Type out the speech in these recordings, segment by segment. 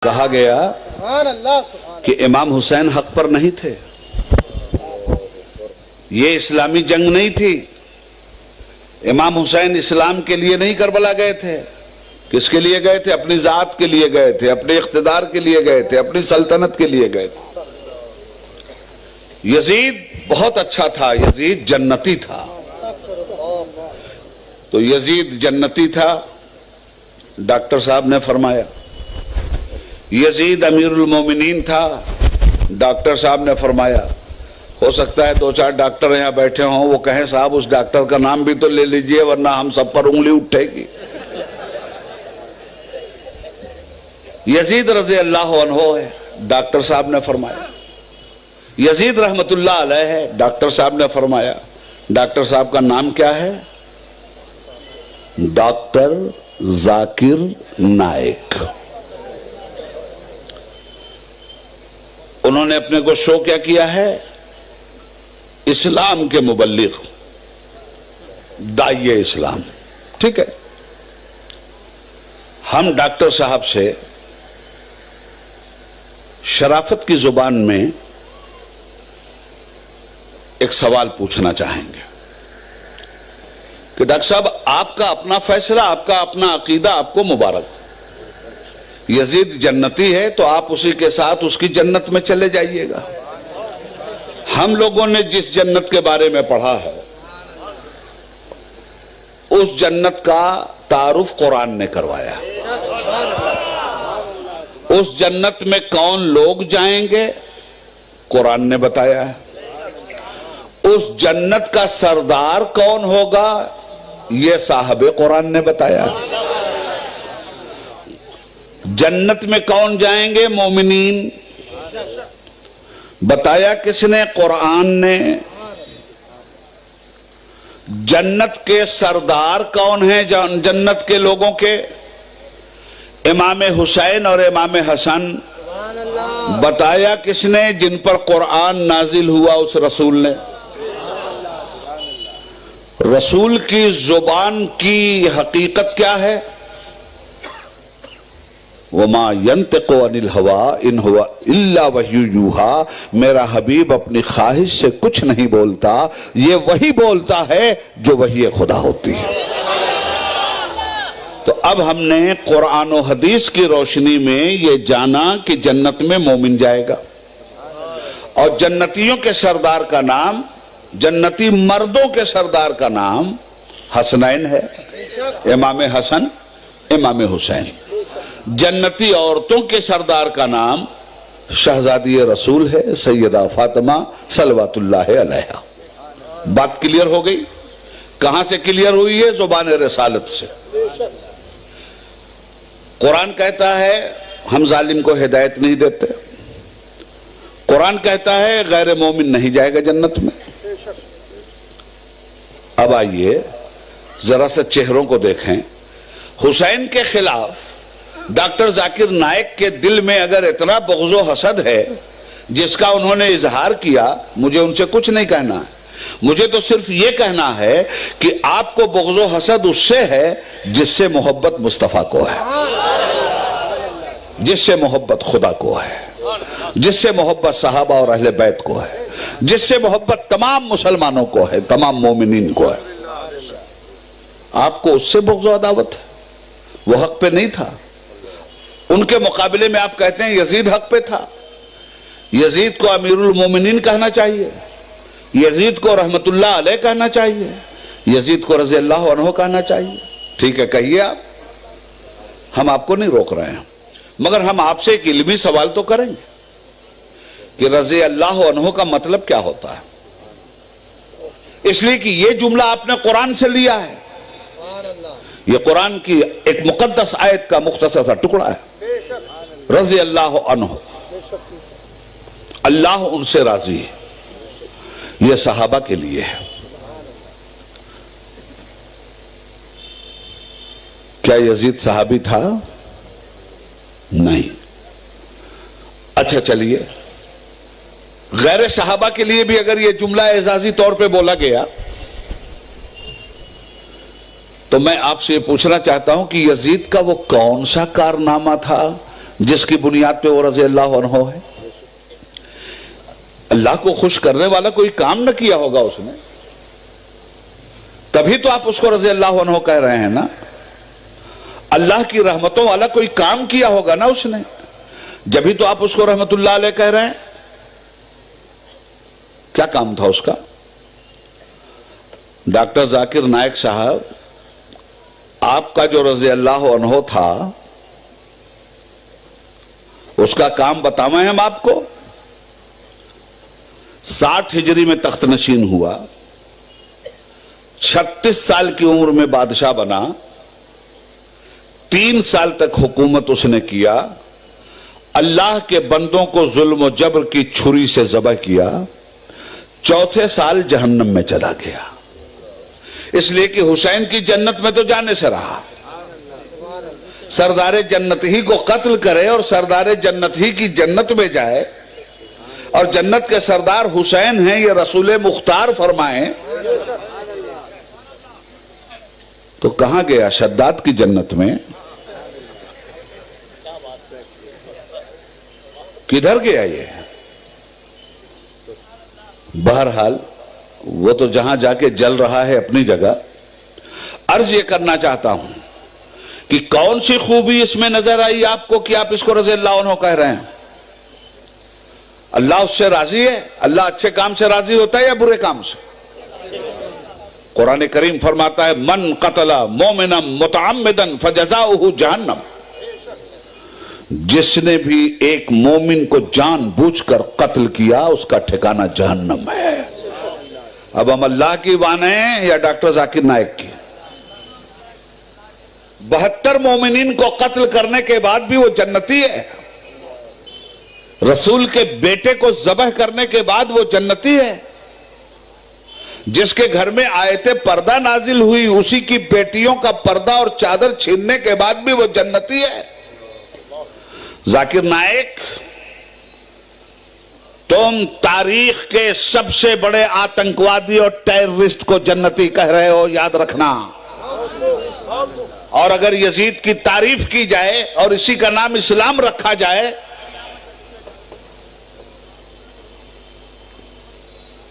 کہا گیا کہ امام حسین حق پر نہیں تھے، یہ اسلامی جنگ نہیں تھی، امام حسین اسلام کے لیے نہیں کربلا گئے تھے، کس کے لیے گئے تھے؟ اپنی ذات کے لیے گئے تھے، اپنے اقتدار کے لیے گئے تھے، اپنی سلطنت کے لیے گئے تھے۔ یزید بہت اچھا تھا، یزید جنتی تھا، تو یزید جنتی تھا، ڈاکٹر صاحب نے فرمایا۔ یزید امیر المومنین تھا، ڈاکٹر صاحب نے فرمایا۔ ہو سکتا ہے دو چار ڈاکٹر یہاں بیٹھے ہوں، وہ کہیں صاحب اس ڈاکٹر کا نام بھی تو لے لیجئے ورنہ ہم سب پر انگلی اٹھے گی۔ یزید رضی اللہ عنہ ہے، ڈاکٹر صاحب نے فرمایا۔ یزید رحمت اللہ علیہ ہے، ڈاکٹر صاحب نے فرمایا۔ ڈاکٹر صاحب کا نام کیا ہے؟ ڈاکٹر ذاکر نائک۔ انہوں نے اپنے کو شو کیا کیا ہے؟ اسلام کے مبلغ، داعی اسلام۔ ٹھیک ہے، ہم ڈاکٹر صاحب سے شرافت کی زبان میں ایک سوال پوچھنا چاہیں گے کہ ڈاکٹر صاحب آپ کا اپنا فیصلہ، آپ کا اپنا عقیدہ، آپ کو مبارک۔ یزید جنتی ہے تو آپ اسی کے ساتھ اس کی جنت میں چلے جائیے گا۔ ہم لوگوں نے جس جنت کے بارے میں پڑھا ہے اس جنت کا تعارف قرآن نے کروایا۔ اس جنت میں کون لوگ جائیں گے قرآن نے بتایا ہے۔ اس جنت کا سردار کون ہوگا یہ صاحب قرآن نے بتایا۔ جنت میں کون جائیں گے؟ مومنین۔ بتایا کس نے؟ قرآن نے۔ جنت کے سردار کون ہیں جنت کے لوگوں کے؟ امام حسین اور امام حسن۔ بتایا کس نے؟ جن پر قرآن نازل ہوا اس رسول نے۔ رسول کی زبان کی حقیقت کیا ہے؟ وَمَا يَنْتِقُ عَنِ الْهَوَىٰ إِنْ هُوَ إِلَّا وَحْيٌ يُوحَىٰ۔ میرا حبیب اپنی خواہش سے کچھ نہیں بولتا، یہ وہی بولتا ہے جو وحی خدا ہوتی ہے۔ تو اب ہم نے قرآن و حدیث کی روشنی میں یہ جانا کہ جنت میں مومن جائے گا، اور جنتیوں کے سردار کا نام، جنتی مردوں کے سردار کا نام حسنین ہے، امام حسن امام حسین۔ جنتی عورتوں کے سردار کا نام شہزادی رسول ہے، سیدہ فاطمہ صلوات اللہ علیہا۔ بات کلیئر ہو گئی؟ کہاں سے کلیئر ہوئی ہے؟ زبان رسالت سے۔ قرآن کہتا ہے ہم ظالم کو ہدایت نہیں دیتے، قرآن کہتا ہے غیر مومن نہیں جائے گا جنت میں۔ اب آئیے ذرا سا چہروں کو دیکھیں۔ حسین کے خلاف ڈاکٹر ذاکر نائک کے دل میں اگر اتنا بغض و حسد ہے جس کا انہوں نے اظہار کیا، مجھے ان سے کچھ نہیں کہنا ہے، مجھے تو صرف یہ کہنا ہے کہ آپ کو بغض و حسد اس سے ہے جس سے محبت مصطفیٰ کو ہے، جس سے محبت خدا کو ہے، جس سے محبت صحابہ اور اہل بیت کو ہے، جس سے محبت تمام مسلمانوں کو ہے، تمام مومنین کو ہے۔ آپ کو اس سے بغض و عداوت ہے، وہ حق پہ نہیں تھا۔ ان کے مقابلے میں آپ کہتے ہیں یزید حق پہ تھا۔ یزید کو امیر المومنین کہنا چاہیے، یزید کو رحمت اللہ علیہ کہنا چاہیے، یزید کو رضی اللہ عنہ کہنا چاہیے۔ ٹھیک ہے، کہیے آپ، ہم آپ کو نہیں روک رہے ہیں، مگر ہم آپ سے ایک علمی سوال تو کریں گے کہ رضی اللہ عنہ کا مطلب کیا ہوتا ہے؟ اس لیے کہ یہ جملہ آپ نے قرآن سے لیا ہے، یہ قرآن کی ایک مقدس آیت کا مختصر سا ٹکڑا ہے۔ رضی اللہ عنہ، اللہ ان سے راضی ہے، یہ صحابہ کے لیے ہے۔ کیا یزید صحابی تھا؟ نہیں۔ اچھا چلیے، غیر صحابہ کے لیے بھی اگر یہ جملہ اعزازی طور پہ بولا گیا تو میں آپ سے یہ پوچھنا چاہتا ہوں کہ یزید کا وہ کون سا کارنامہ تھا جس کی بنیاد پہ وہ رضی اللہ عنہ ہے. اللہ کو خوش کرنے والا کوئی کام نہ کیا ہوگا اس نے, تبھی تو آپ اس کو رضی اللہ عنہ کہہ رہے ہیں نا. اللہ کی رحمتوں والا کوئی کام کیا ہوگا نا اس نے, جبھی تو آپ اس کو رحمت اللہ علیہ کہہ رہے ہیں. کیا کام تھا اس کا؟ ڈاکٹر ذاکر نائک صاحب, آپ کا جو رضی اللہ عنہ تھا اس کا کام بتاویں ہم آپ کو. 60 ہجری میں تخت نشین ہوا, 36 سال کی عمر میں بادشاہ بنا, 3 سال تک حکومت اس نے کیا, اللہ کے بندوں کو ظلم و جبر کی چھری سے ذبح کیا, 4تھے سال جہنم میں چلا گیا. اس لیے کہ حسین کی جنت میں تو جانے سے رہا. سردار جنت ہی کو قتل کرے اور سردار جنت ہی کی جنت میں جائے, اور جنت کے سردار حسین ہیں, یہ رسول مختار فرمائیں, تو کہاں گیا؟ شداد کی جنت میں. کدھر گیا یہ؟ بہرحال وہ تو جہاں جا کے جل رہا ہے اپنی جگہ. عرض یہ کرنا چاہتا ہوں کہ کون سی خوبی اس میں نظر آئی آپ کو کہ آپ اس کو رضی اللہ عنہ کہہ رہے ہیں؟ اللہ اس سے راضی ہے؟ اللہ اچھے کام سے راضی ہوتا ہے یا برے کام سے؟ قرآن کریم فرماتا ہے من قتل مومنا متعمدا فجزاؤہ جہنم. جس نے بھی ایک مومن کو جان بوجھ کر قتل کیا اس کا ٹھکانہ جہنم ہے. اب ہم اللہ کی مانیں یا ڈاکٹر ذاکر نائک کی؟ 72 مومنین کو قتل کرنے کے بعد بھی وہ جنتی ہے. رسول کے بیٹے کو ذبح کرنے کے بعد وہ جنتی ہے. جس کے گھر میں آیت پردہ نازل ہوئی اسی کی بیٹیوں کا پردہ اور چادر چھیننے کے بعد بھی وہ جنتی ہے. ذاکر نائک, تم تاریخ کے سب سے بڑے آتنکوادی اور ٹیررسٹ کو جنتی کہہ رہے ہو, یاد رکھنا. اور اگر یزید کی تعریف کی جائے اور اسی کا نام اسلام رکھا جائے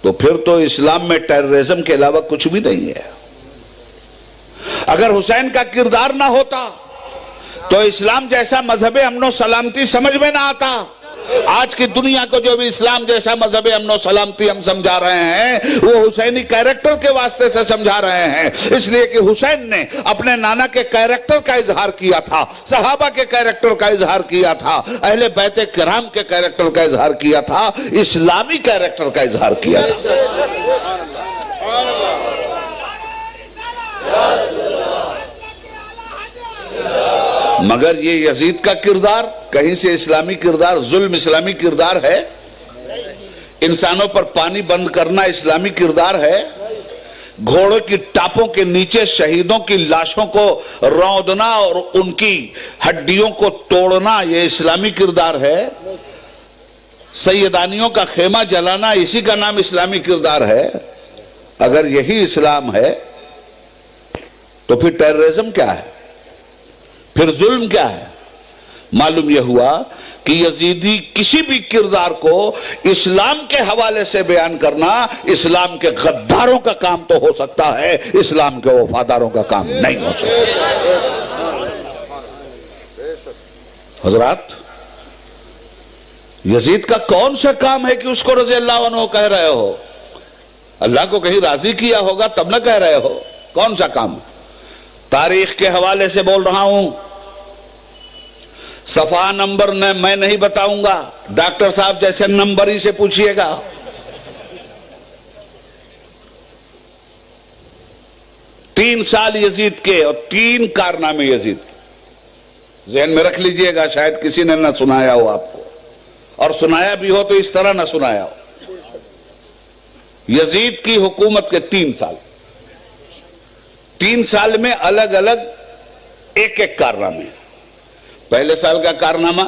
تو پھر تو اسلام میں ٹیررزم کے علاوہ کچھ بھی نہیں ہے. اگر حسین کا کردار نہ ہوتا تو اسلام جیسا مذہب امن و سلامتی سمجھ میں نہ آتا. آج کی دنیا کو جو بھی اسلام جیسا مذہب امن و سلامتی ہم سمجھا رہے ہیں وہ حسینی کیریکٹر کے واسطے سے سمجھا رہے ہیں. اس لیے کہ حسین نے اپنے نانا کے کیریکٹر کا اظہار کیا تھا, صحابہ کے کیریکٹر کا اظہار کیا تھا, اہل بیت کرام کے کیریکٹر کا اظہار کیا تھا, اسلامی کیریکٹر کا اظہار کیا تھا. مگر یہ یزید کا کردار کہیں سے اسلامی کردار, ظلم اسلامی کردار ہے؟ انسانوں پر پانی بند کرنا اسلامی کردار ہے؟ گھوڑوں کی ٹاپوں کے نیچے شہیدوں کی لاشوں کو روندنا اور ان کی ہڈیوں کو توڑنا یہ اسلامی کردار ہے؟ سیدانیوں کا خیمہ جلانا اسی کا نام اسلامی کردار ہے؟ اگر یہی اسلام ہے تو پھر ٹیررزم کیا ہے؟ پھر ظلم کیا ہے؟ معلوم یہ ہوا کہ یزیدی کسی بھی کردار کو اسلام کے حوالے سے بیان کرنا اسلام کے غداروں کا کام تو ہو سکتا ہے, اسلام کے وفاداروں کا کام نہیں ہو سکتا. حضرات, یزید کا کون سا کام ہے کہ اس کو رضی اللہ عنہ کہہ رہے ہو؟ اللہ کو کہیں راضی کیا ہوگا تب نہ کہہ رہے ہو. کون سا کام ہے؟ تاریخ کے حوالے سے بول رہا ہوں, صفحہ نمبر میں نہیں بتاؤں گا, ڈاکٹر صاحب جیسے نمبر ہی سے پوچھئے گا. 3 سال یزید کے اور 3 کارنامے یزید کے ذہن میں رکھ لیجئے گا, شاید کسی نے نہ سنایا ہو آپ کو, اور سنایا بھی ہو تو اس طرح نہ سنایا ہو. یزید کی حکومت کے 3 سال, 3 سال میں الگ الگ ایک ایک کارنامے. پہلے سال کا کارنامہ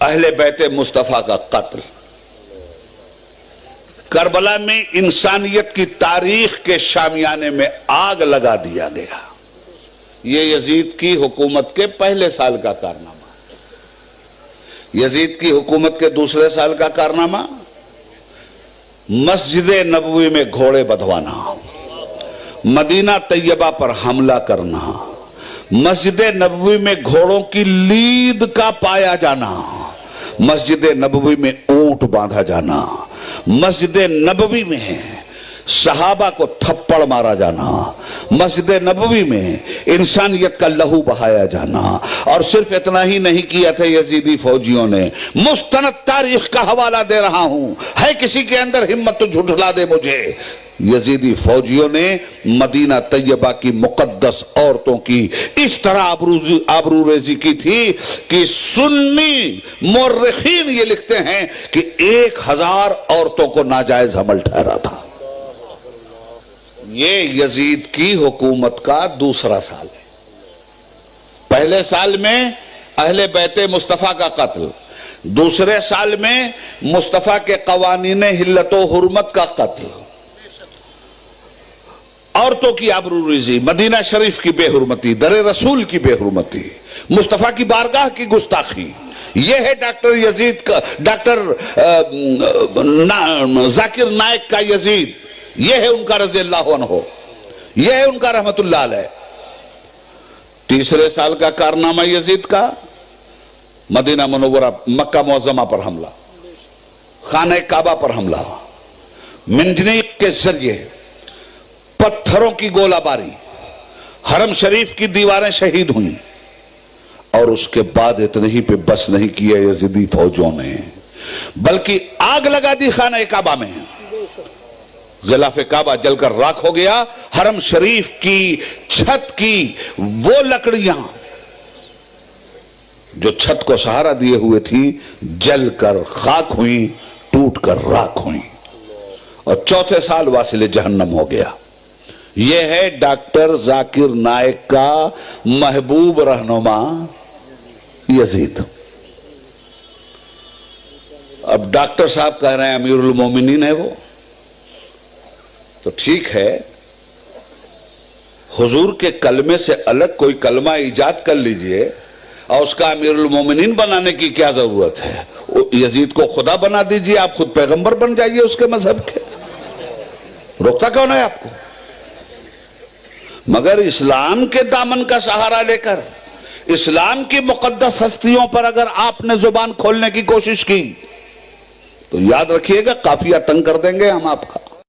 اہل بیت مصطفیٰ کا قتل. کربلا میں انسانیت کی تاریخ کے شامیانے میں آگ لگا دیا گیا. یہ یزید کی حکومت کے پہلے سال کا کارنامہ. یزید کی حکومت کے دوسرے سال کا کارنامہ مسجد نبوی میں گھوڑے بدھوانا، مدینہ طیبہ پر حملہ کرنا، مسجد نبوی میں گھوڑوں کی لید کا پایا جانا، مسجد نبوی میں اونٹ باندھا جانا، مسجد نبوی میں صحابہ کو تھپڑ مارا جانا، مسجد نبوی میں انسانیت کا لہو بہایا جانا. اور صرف اتنا ہی نہیں کیا تھا یزیدی فوجیوں نے، مستند تاریخ کا حوالہ دے رہا ہوں، ہے کسی کے اندر ہمت تو جھٹلا دے مجھے. یزیدی فوجیوں نے مدینہ طیبہ کی مقدس عورتوں کی اس طرح آبروریزی کی تھی کہ سنی مورخین یہ لکھتے ہیں کہ 1000 عورتوں کو ناجائز حمل ٹھہرا تھا. یہ یزید کی حکومت کا دوسرا سال ہے. پہلے سال میں اہل بیت مصطفیٰ کا قتل، دوسرے سال میں مصطفیٰ کے قوانین حلت و حرمت کا قتل، عورتوں کی آبروریزی، مدینہ شریف کی بے حرمتی، در رسول کی بے حرمتی، مصطفیٰ کی بارگاہ کی گستاخی. یہ ہے ڈاکٹر یزید کا، ڈاکٹر ذاکر نائک کا یزید. یہ ہے ان کا رضی اللہ عنہ، یہ ہے ان کا رحمت اللہ علیہ. تیسرے سال کا کارنامہ یزید کا مدینہ منورہ مکہ معظمہ پر حملہ، خانہ کعبہ پر حملہ، منجنیق کے ذریعے پتھروں کی گولہ باری، حرم شریف کی دیواریں شہید ہوئیں. اور اس کے بعد اتنے ہی پہ بس نہیں کیا یزیدی فوجوں نے، بلکہ آگ لگا دی خانہ کعبہ میں. غلاف کعبہ جل کر راکھ ہو گیا. حرم شریف کی چھت کی وہ لکڑیاں جو چھت کو سہارا دیے ہوئے تھی جل کر خاک ہوئیں، ٹوٹ کر راکھ ہوئیں. اور چوتھے سال واصل جہنم ہو گیا. یہ ہے ڈاکٹر ذاکر نائک کا محبوب رہنما یزید. اب ڈاکٹر صاحب کہہ رہے ہیں امیر المومنین ہے وہ، تو ٹھیک ہے، حضور کے کلمے سے الگ کوئی کلمہ ایجاد کر لیجئے اور اس کا امیر المومنین بنانے کی کیا ضرورت ہے؟ یزید کو خدا بنا دیجئے، آپ خود پیغمبر بن جائیے اس کے مذہب کے، روکتا کون ہے آپ کو؟ مگر اسلام کے دامن کا سہارا لے کر اسلام کی مقدس ہستیوں پر اگر آپ نے زبان کھولنے کی کوشش کی تو یاد رکھیے گا قافیہ تنگ کر دیں گے ہم آپ کا.